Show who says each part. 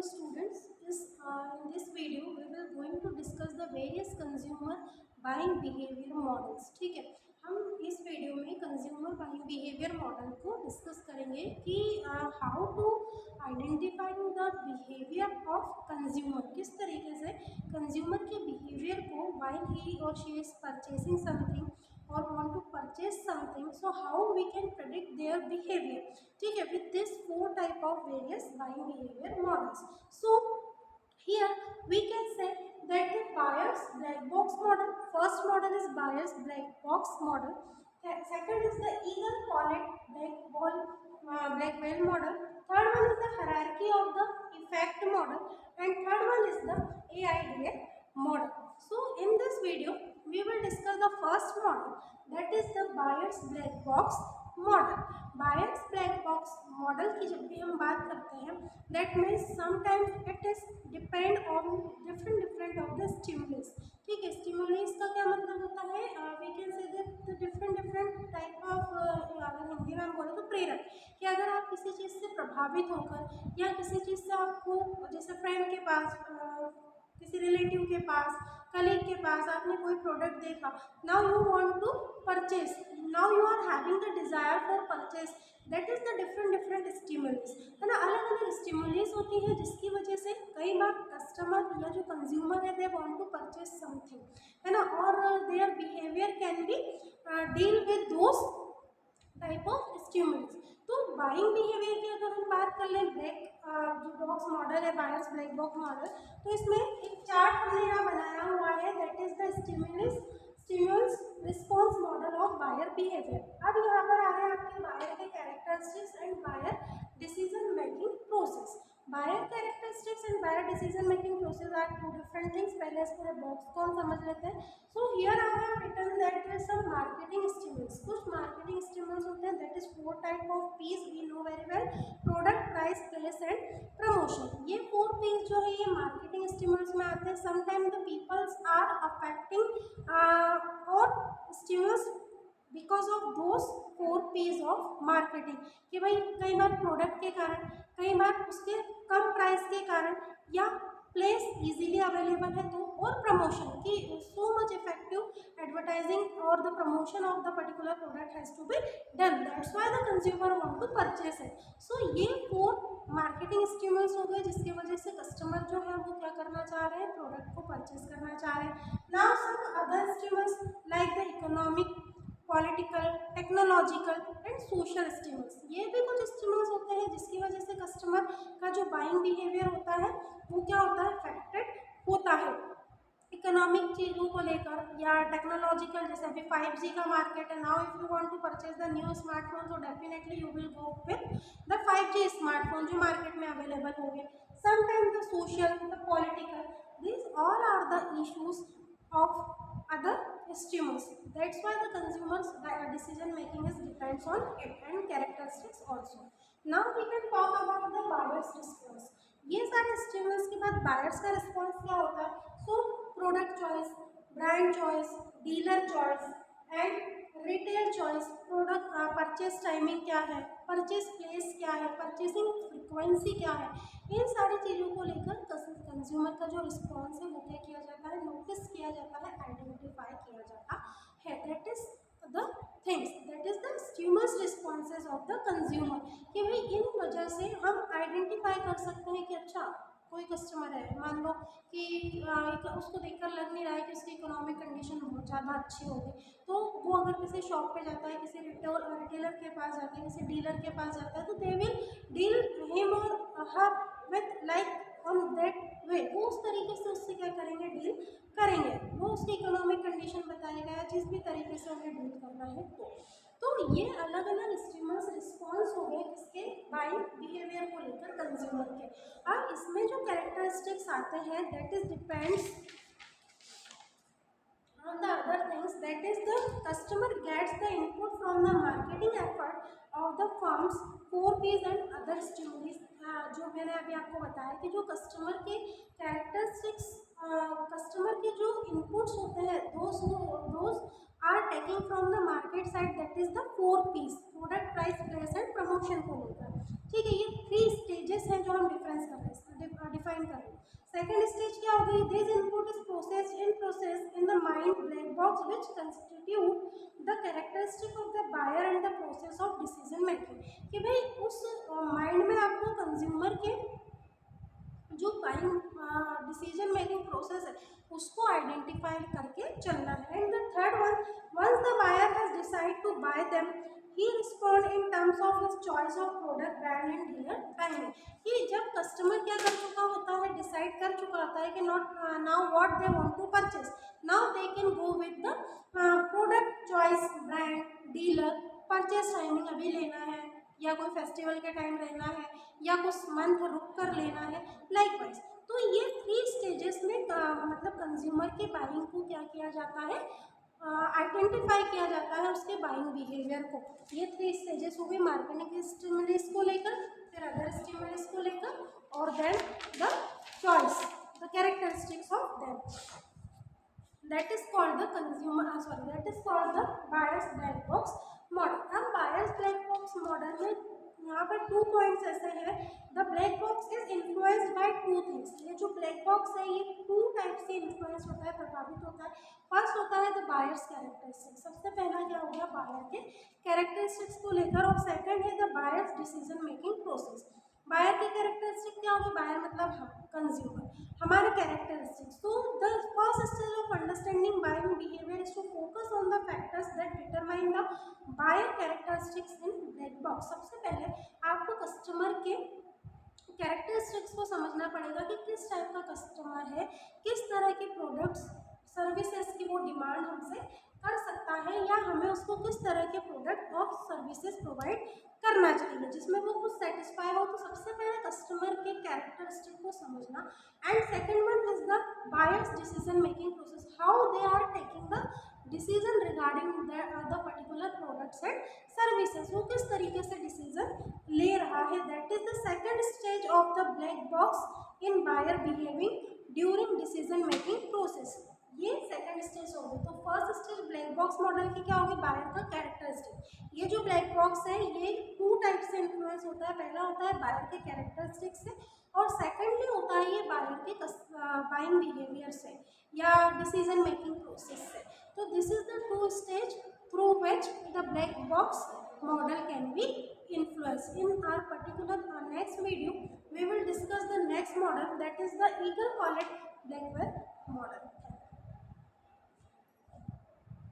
Speaker 1: students. In this video we will going to discuss the various consumer buying behavior models. ठीक है, हम इस video में consumer buying behaviour model को discuss करेंगे कि how to identifying the behaviour of consumer, किस तरीके से कंज्यूमर के बिहेवियर को व्हाइल ही और she is purchasing something or want to purchase something, so how we can predict their behavior. ठीक है, with this 4 type of various buying behavior models. So here we can say that the buyer's black box model, first model is buyer's black box model, second is the eagle collet black whale model, third one is the hierarchy of the effect model, and third one is the AIDA model. So in this video we will discuss the first model, that is the buyer's black box model. buyer's black box model की जब भी हम बात करते हैं, that means sometimes it is depend on different of the stimulus. ठीक है, stimulus का क्या मतलब होता है, we can say that the different type of अगर हिंदी में हम बोले तो प्रेरक, कि अगर आप किसी चीज़ से प्रभावित होकर या किसी चीज़ से आपको, जैसे फ्रेंड के पास, किसी रिलेटिव के पास, कलीग के पास आपने कोई प्रोडक्ट देखा, now you want to purchase, now you are having the desire for purchase, that is the different stimulus, है ना, अलग अलग स्टिमुलस होती है जिसकी वजह से कई बार कस्टमर या जो कंज्यूमर है they want to purchase something, है ना, और their behaviour can be deal with those type of stimulus. तो बाइंग बिहेवियर की अगर हम बात कर लें, ब्लैक जो बॉक्स मॉडल है, बायर्स ब्लैक बॉक्स मॉडल, तो इसमें एक चार्ट हमने यहाँ बनाया हुआ है, that is the stimulus response model of buyer behaviour. अब यहाँ पर आ रहे हैं आपके बायर के characteristics and buyer decision making process. Buyer characteristics and buyer decision making process are two different things. पहले इस पूरे बॉक्स को हम समझ लेते हैं. So here I have written that there some marketing stimulus. कुछ मार्केटिंग स्टिमुलस होते हैं, that is 4 type of P's, we know very well, product, price, place and promotion. ये 4 पीस जो है ये मार्केटिंग स्टिमुलस में आते हैं. Sometime the peoples are affecting और stimulus because of those 4 piece of marketing, कि भाई कई बार प्रोडक्ट के कारण, कई बार उसके कम प्राइस के कारण, या प्लेस इजीली अवेलेबल है तो, और प्रमोशन की सो मच इफेक्टिव एडवर्टाइजिंग और the promotion of the particular product has to be done, that's why the consumer want to purchase it. So ये 4 मार्केटिंग स्टिमुलस हो गए जिसकी वजह से कस्टमर जो है वो क्या करना चाह रहे हैं, प्रोडक्ट को परचेस करना चाह रहे हैं. Now some other stimulus like the economic, political, technological and social stimulus. ये भी कुछ स्टिमुलस होते हैं जिसकी वजह से कस्टमर का जो बाइंग बिहेवियर होता है वो क्या होता है, अफेक्टेड होता है. इकोनॉमिक चीज़ों को लेकर या टेक्नोलॉजिकल, जैसे अभी 5G का मार्केट है. Now if you want to purchase the new smartphone, तो definitely you will go with the 5G smartphone जो मार्केट में अवेलेबल होंगे. Sometimes the social, the political, these all are the issues of other stimulus. That's why the consumer's decision making is depends on it and characteristics also. Now we can talk about the buyer's response. ये सारे stimulus के बाद buyers का response क्या होता है. So product choice, brand choice, dealer choice and retail choice, product purchase timing क्या है, परचेज प्लेस क्या है, परचेसिंग फ्रिक्वेंसी क्या है, इन सारी चीज़ों को लेकर कंज्यूमर का जो रिस्पॉन्स है वो क्या किया जाता है, नोटिस किया जाता है, आइडेंटिफाई किया जाता है. That is the things, that is the stimulus responses of the consumer, कि भाई इन वजह से हम आइडेंटिफाई कर सकते हैं कि अच्छा कोई कस्टमर है, मान लो कि उसको देखकर लग नहीं रहा है कि उसकी इकोनॉमिक कंडीशन बहुत ज़्यादा अच्छी होगी, तो वो अगर किसी शॉप पे जाता है, किसी रिटेलर के पास जाता है, किसी डीलर के पास जाता है, तो दे विल डील हिम और her with like on that way, वो उस तरीके से उससे क्या करेंगे, डील करेंगे. वो उसकी इकोनॉमिक कंडीशन बताएगा या जिस भी तरीके से उन्हें डील करना है. तो ये अलग अलग स्टिमुलस रिस्पॉन्स हो गए किसके, बाइंग बिहेवियर को लेकर कंज्यूमर के. अब इसमें जो कैरेक्टरिस्टिक्स आते हैं, that is depends on the other things, that is the customer gets the input from the marketing effort of the firms, 4 P's and other stimuli. जो मैंने अभी आपको बताया कि जो कस्टमर के कैरेक्टरिस्टिक्स, कस्टमर के जो इनपुट्स होते हैं, those are taking from the market side, that is the 4 P's, product, price, place and promotion को लेकर. ठीक है, ये 3 स्टेजेस हैं जो हम डिफरेंस कर रहे हैं, डिटरमाइन कर लो। सेकेंड स्टेज क्या होगी, this input is process in the mind black box which constitute the characteristic of the buyer and the process of decision making. कि भाई उस माइंड में आपको कंज्यूमर के जो बाइंग डिसीजन मेकिंग प्रोसेस है उसको आइडेंटिफाई करके चलना है। And the third one, once the buyer has decide to buy them he respond in terms of his choice of product brand and dealer timing. कि जब customer क्या कर चुका होता है, डिसाइड कर चुका होता है कि not now what they want to purchase, now they can go with the product choice brand dealer, purchase timing अभी लेना है या कोई फेस्टिवल के टाइम लेना है या कुछ मंथ रुक कर लेना है, लाइकवाइज। तो ये 3 स्टेजेस में मतलब कंज्यूमर के बाइंग को क्या किया जाता है, आइडेंटिफाई किया जाता है उसके बाइंग बिहेवियर को। ये 3 स्टेजेस हो गए, मार्केटिंग स्टिमुलस को लेकर, फिर अदर स्टिमुलस को लेकर, और then the choice, the characteristics of them, that is called the that is called the buyer's black box model। अब buyer's black box model में यहाँ पर 2 पॉइंट्स ऐसे हैं। The black box is influenced by 2 things. ये जो black box है ये 2 टाइप से इन्फ्लुएंस होता है, प्रभावित होता है। फर्स्ट होता है द बायर्स कैरेक्टरिस्टिक्स, सबसे पहला क्या हो गया बायर के कैरेक्टरिस्टिक्स को लेकर, और सेकंड है the buyer's decision making process. Buyer के कैरेक्टरिस्टिक क्या होगी, बायर मतलब हम कंज्यूमर, हमारे कैरेक्टरिस्टिक्स। तो the first stage of understanding buying behaviour is to focus on the factors that determine the buyer characteristics in black box. सबसे पहले आपको कस्टमर के कैरेक्टरिस्टिक्स को समझना पड़ेगा कि किस टाइप का कस्टमर है, किस तरह के प्रोडक्ट्स सर्विसेज की वो डिमांड हमसे कर सकता है, या हमें उसको किस तरह के प्रोडक्ट और सर्विसेज प्रोवाइड करना चाहिए जिसमें वो खुद सेटिस्फाई हो। तो सबसे पहले कस्टमर के कैरेक्टरिस्टिक को समझना। And second one is the buyer's decision making process, how they are taking the decision regarding the particular products and services, वो किस तरीके से डिसीजन ले रहा है। That is the second stage of the black box in buyer behaving during decision making process. ये second stage होगी। तो first stage black box model की क्या होगी, बायर का कैरेक्टरिस्टिक। ये जो ब्लैक बॉक्स है ये 2 टाइप से इन्फ्लुएंस होता है। पहला होता है बायर के कैरेक्टरिस्टिक से, और सेकेंडली होता है ये बायर के बाइंग बिहेवियर से या डिसीजन मेकिंग प्रोसेस से। तो this is the 2 stage through which the black box model can be influenced। In our particular next video we will discuss the next model, that is the Eagle Collet Blackwell model।